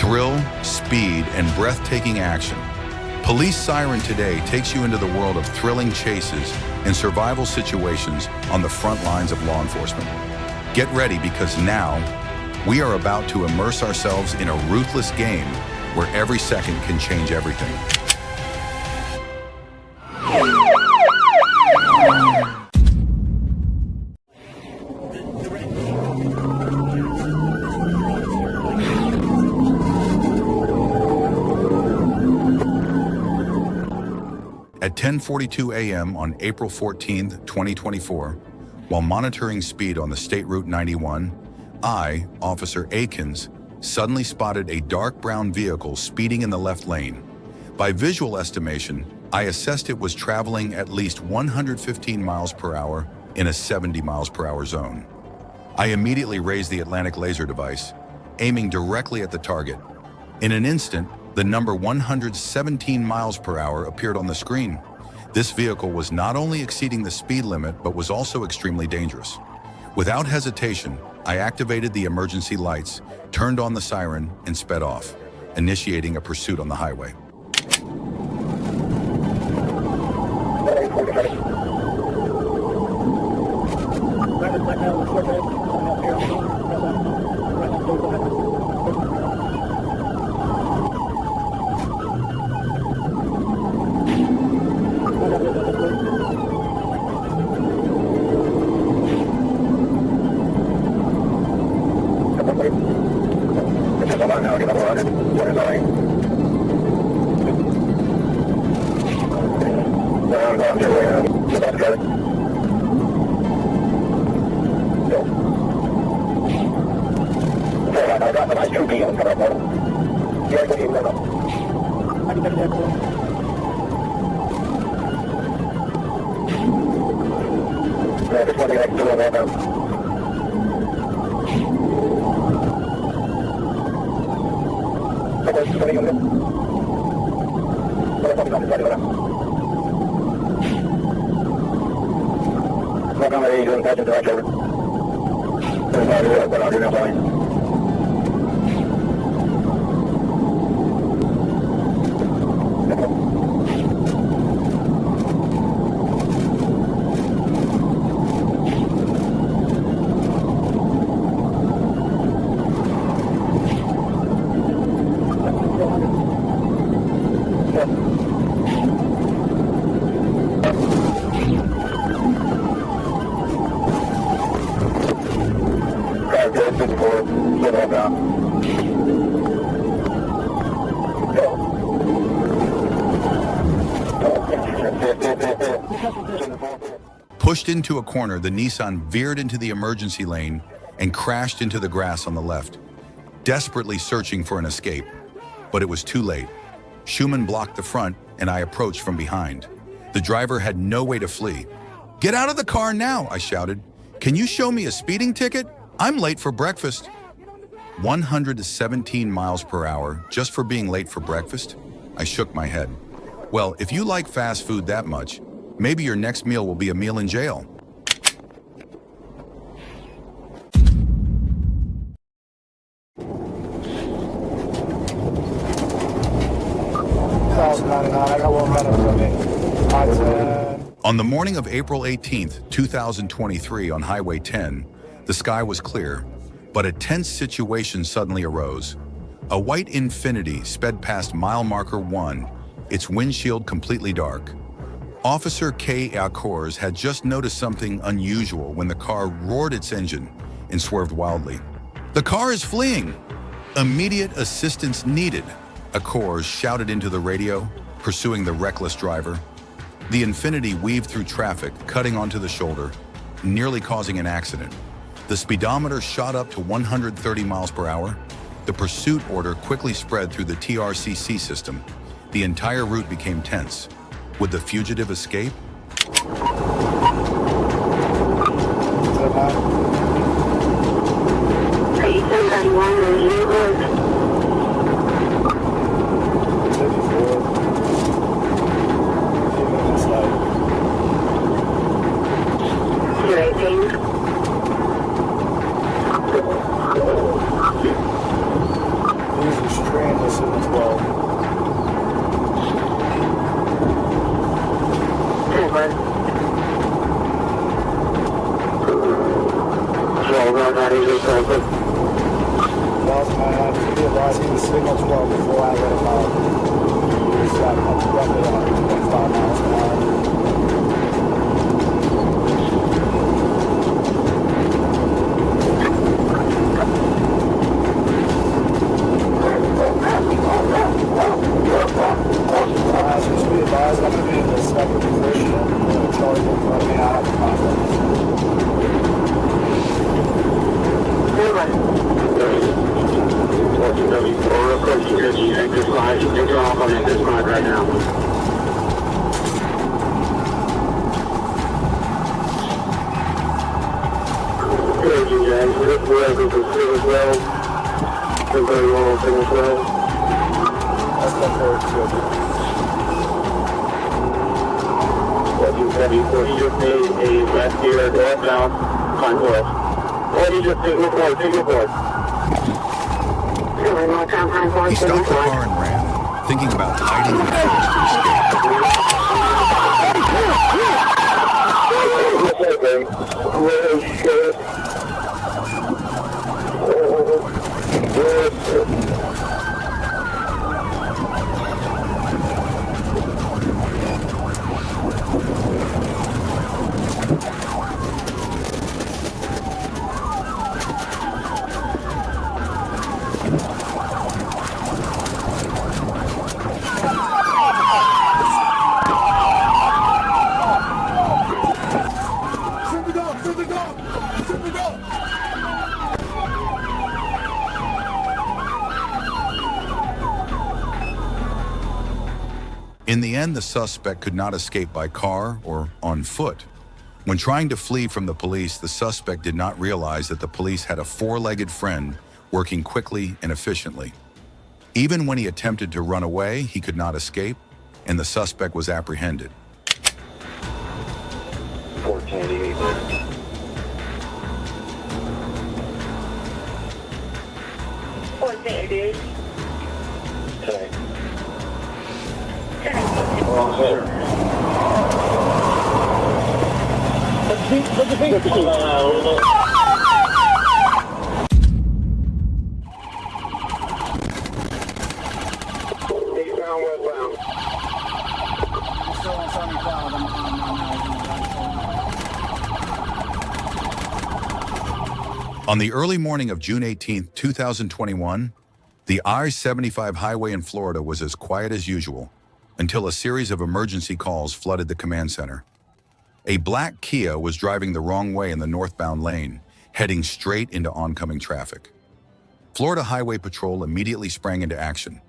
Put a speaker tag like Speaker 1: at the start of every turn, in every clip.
Speaker 1: Thrill, speed, and breathtaking action. Police Siren Today takes you into the world of thrilling chases and survival situations on the front lines of law enforcement. Get ready because now we are about to immerse ourselves in a ruthless game where every second can change everything. At 10:42 a.m. on April 14, 2024, while monitoring speed on the State Route 91, I, Officer Akins, suddenly spotted a dark brown vehicle speeding in the left lane. By visual estimation, I assessed it was traveling at least 115 miles per hour in a 70 miles per hour zone. I immediately raised the Atlantic laser device, aiming directly at the target. In an instant, the number 117 miles per hour appeared on the screen. This vehicle was not only exceeding the speed limit, but was also extremely dangerous. Without hesitation, I activated the emergency lights, turned on the siren, and sped off, initiating a pursuit on the highway. Pushed into a corner, the Nissan veered into the emergency lane and crashed into the grass on the left, desperately searching for an escape. But it was too late. Schumann blocked the front, and I approached from behind. The driver had no way to flee. "Get out of the car now," I shouted. "Can you show me a speeding ticket? I'm late for breakfast." 117 miles per hour just for being late for breakfast? I shook my head. Well, if you like fast food that much, maybe your next meal will be a meal in jail. On the morning of April 18th, 2023 on Highway 10, the sky was clear, but a tense situation suddenly arose. A white Infiniti sped past mile marker 1, its windshield completely dark. Officer K. Akors had just noticed something unusual when the car roared its engine and swerved wildly. "The car is fleeing! Immediate assistance needed," Akors shouted into the radio, pursuing the reckless driver. The Infiniti weaved through traffic, cutting onto the shoulder, nearly causing an accident. The speedometer shot up to 130 miles per hour. The pursuit order quickly spread through the TRCC system. The entire route became tense. Would the fugitive escape?
Speaker 2: These are strange. he was signaled 12 before I let him know. He was roughly 125 miles an hour. Just be advised, I'm going to be in the second position. Charlie in front of me, I have to contact.
Speaker 3: Real quick, you exit slide. You're off on exit slide right now. Thank you, James. We're able to see as well. We're very well open as well.
Speaker 2: That's very good.
Speaker 3: What you just made a left gear northbound, climb west. What you just did, look forward, take it forward.
Speaker 1: He stopped the car and ran, thinking about hiding in the
Speaker 3: to escape.
Speaker 1: In the end, the suspect could not escape by car or on foot. When trying to flee from the police, the suspect did not realize that the police had a four-legged friend working quickly and efficiently. Even when he attempted to run away, he could not escape, and the suspect was apprehended.
Speaker 3: 1488. Okay. Wrong center. Put the finger. Eastbound, westbound.
Speaker 2: I'm still on 75.
Speaker 1: On the early morning of June 18, 2021, the I-75 highway in Florida was as quiet as usual until a series of emergency calls flooded the command center. A black Kia was driving the wrong way in the northbound lane, heading straight into oncoming traffic. Florida Highway Patrol immediately sprang into action.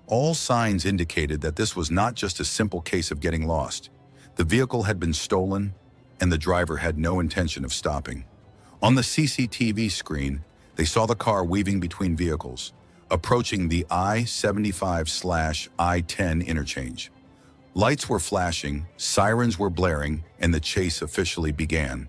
Speaker 1: All signs indicated that this was not just a simple case of getting lost. The vehicle had been stolen, and the driver had no intention of stopping. On the CCTV screen, they saw the car weaving between vehicles, approaching the I-75/I-10 interchange. Lights were flashing, sirens were blaring, and the chase officially began.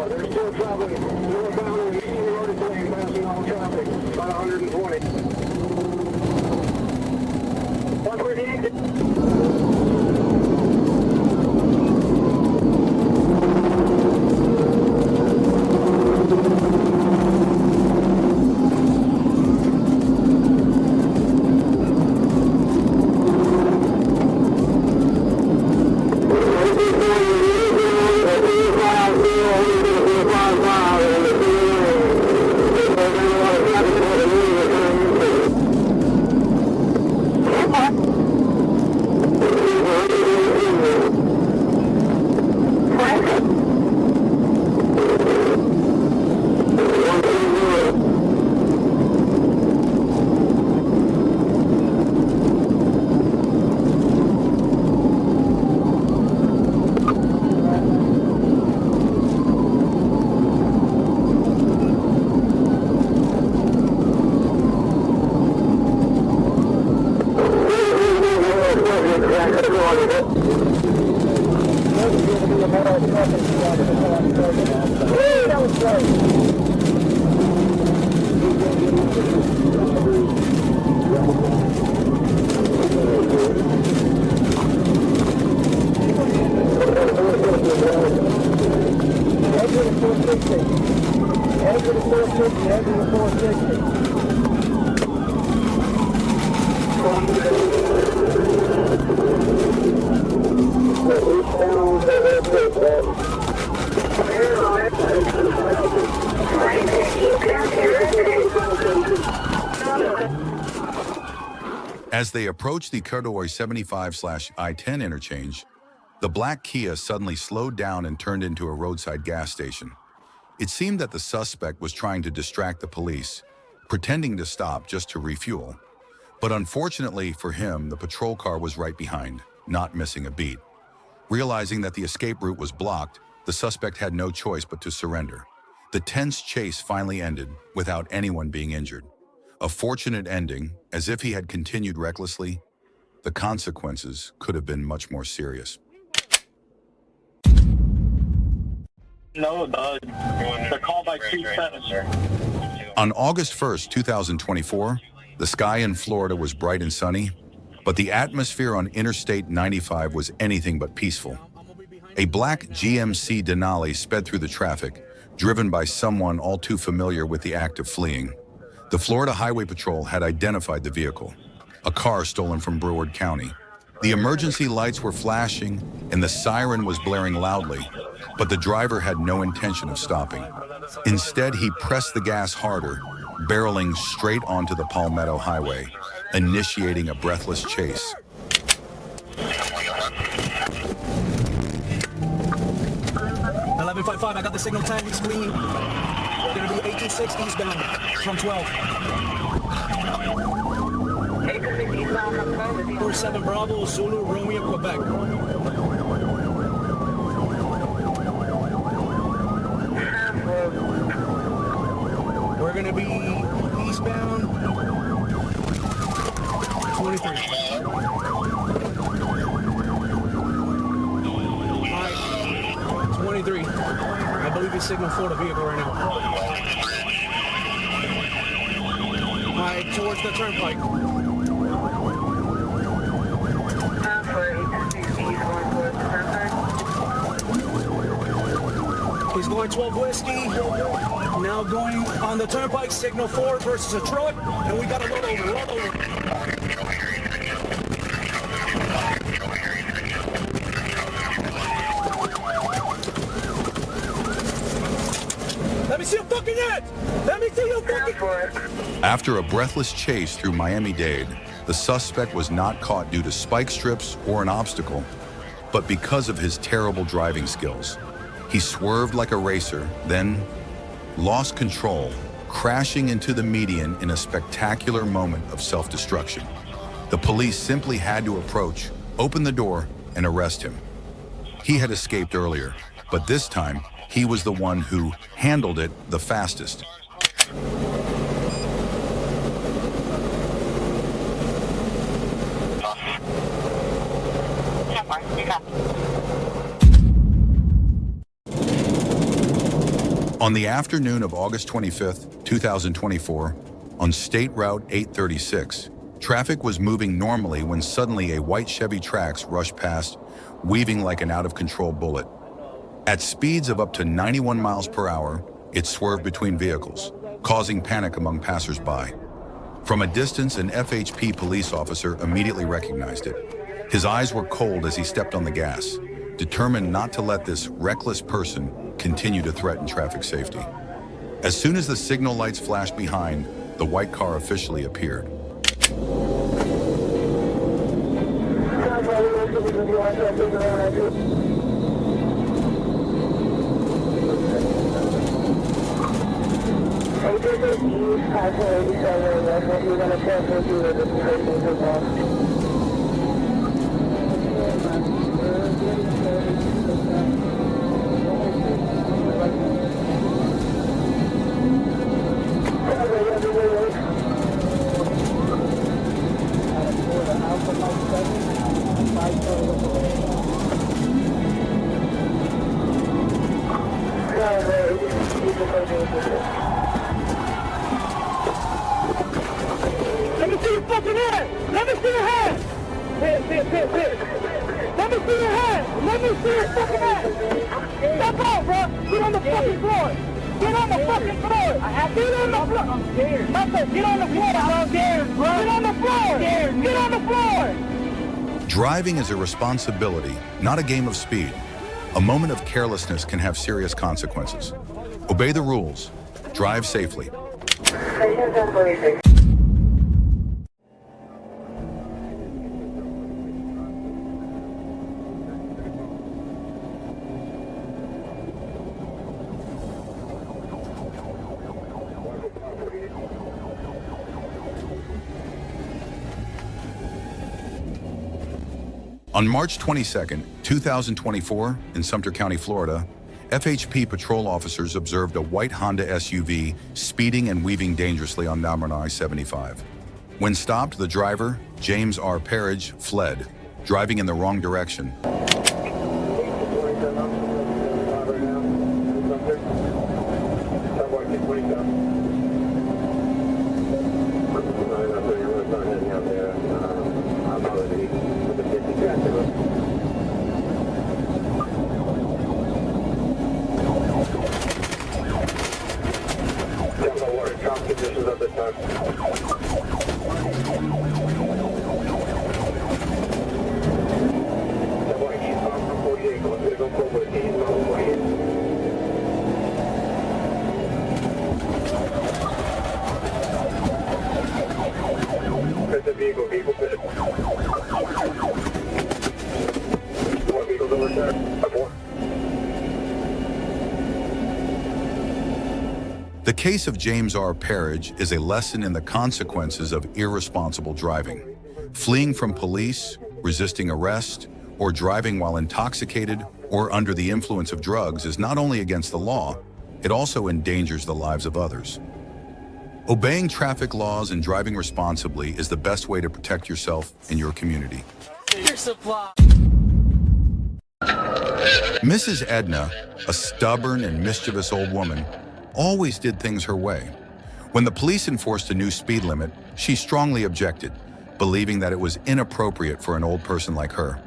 Speaker 3: They're still traveling northbound and eastern road lane, passing all traffic, about 120. Watch where the exit.
Speaker 1: As they approached the Corduroy 75/I-10 interchange, the black Kia suddenly slowed down and turned into a roadside gas station. It seemed that the suspect was trying to distract the police, pretending to stop just to refuel. But unfortunately for him, the patrol car was right behind, not missing a beat. Realizing that the escape route was blocked, the suspect had no choice but to surrender. The tense chase finally ended without anyone being injured. A fortunate ending, as if he had continued recklessly, the consequences could have been much more serious.
Speaker 3: No, the call by 2-7.
Speaker 1: On August 1st, 2024, the sky in Florida was bright and sunny, but the atmosphere on Interstate 95 was anything but peaceful. A black GMC Denali sped through the traffic, driven by someone all too familiar with the act of fleeing. The Florida Highway Patrol had identified the vehicle, a car stolen from Broward County. The emergency lights were flashing and the siren was blaring loudly, but the driver had no intention of stopping. Instead, he pressed the gas harder, barreling straight onto the Palmetto Highway, initiating a breathless chase.
Speaker 2: I got the signal 10, he's clean. We're going to be 186 eastbound from 12. 47 Bravo, Zulu, Romeo, Quebec. We're going to be eastbound 23. Alright, 23. I believe it's signal for the vehicle right now. Alright, towards the turnpike. He's going 12 whiskey. Now going on the turnpike, signal 4 versus a truck, and we got to roll over. Let me see your fucking head! Let me see your fucking head!
Speaker 1: After a breathless chase through Miami-Dade, the suspect was not caught due to spike strips or an obstacle, but because of his terrible driving skills. He swerved like a racer, then lost control, crashing into the median in a spectacular moment of self-destruction. The police simply had to approach, open the door, and arrest him. He had escaped earlier, but this time, he was the one who handled it the fastest. On the afternoon of August 25th, 2024, on State Route 836, traffic was moving normally when suddenly a white Chevy Trax rushed past, weaving like an out-of-control bullet. At speeds of up to 91 miles per hour, it swerved between vehicles, causing panic among passers-by. From a distance, an FHP police officer immediately recognized it. His eyes were cold as he stepped on the gas, determined not to let this reckless person continue to threaten traffic safety. As soon as the signal lights flashed behind, the white car officially appeared.
Speaker 3: Let me see your fucking head! Let me see your head! Let me see your head! Let me see your fucking head! Step out, bro! Get on the fucking floor! Get on the fucking floor! Get on the floor! I'm scared. Get on the floor! I'm scared, bro! Get on the floor! Get on the floor!
Speaker 1: Driving is a responsibility, not a game of speed. A moment of carelessness can have serious consequences. Obey the rules. Drive safely. On March 22, 2024, in Sumter County, Florida, FHP patrol officers observed a white Honda SUV speeding and weaving dangerously on Namarine I-75. When stopped, the driver, James R. Parrish, fled, driving in the wrong direction.
Speaker 4: Conditions at this time.
Speaker 1: The case of James R. Parrish is a lesson in the consequences of irresponsible driving. Fleeing from police, resisting arrest, or driving while intoxicated or under the influence of drugs is not only against the law, it also endangers the lives of others. Obeying traffic laws and driving responsibly is the best way to protect yourself and your community. Mrs. Edna, a stubborn and mischievous old woman, always did things her way. When the police enforced a new speed limit, she strongly objected, believing that it was inappropriate for an old person like her.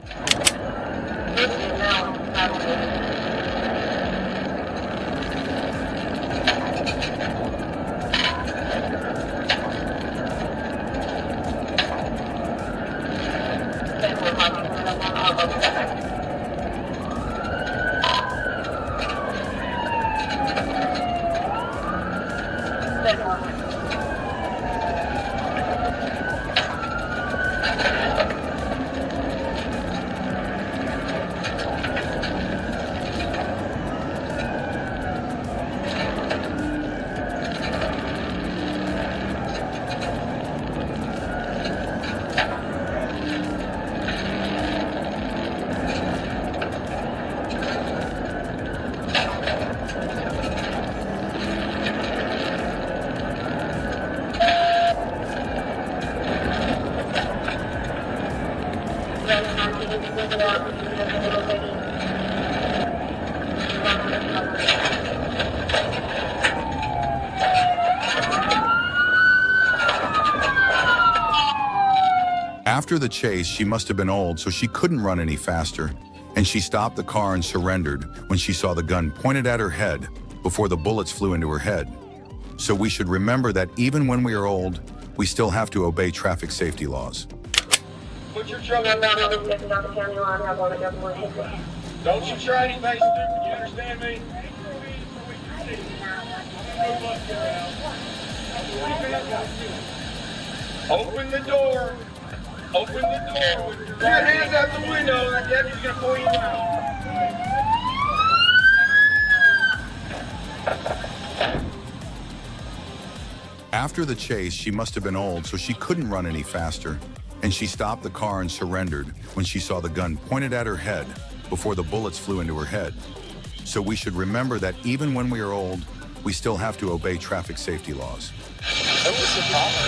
Speaker 1: After the chase, she must have been old, so she couldn't run any faster, and she stopped the car and surrendered when she saw the gun pointed at her head before the bullets flew into her head. So we should remember that even when we are old, we still have to obey traffic safety laws.
Speaker 4: Put your truck on down. Don't you try anything stupid, you understand me? Open the door. Open the door with your hands out the window. That deputy's gonna pull you out.
Speaker 1: After the chase, she must have been old, so she couldn't run any faster, and she stopped the car and surrendered when she saw the gun pointed at her head before the bullets flew into her head. So we should remember that even when we are old, we still have to obey traffic safety laws.
Speaker 4: What was the problem?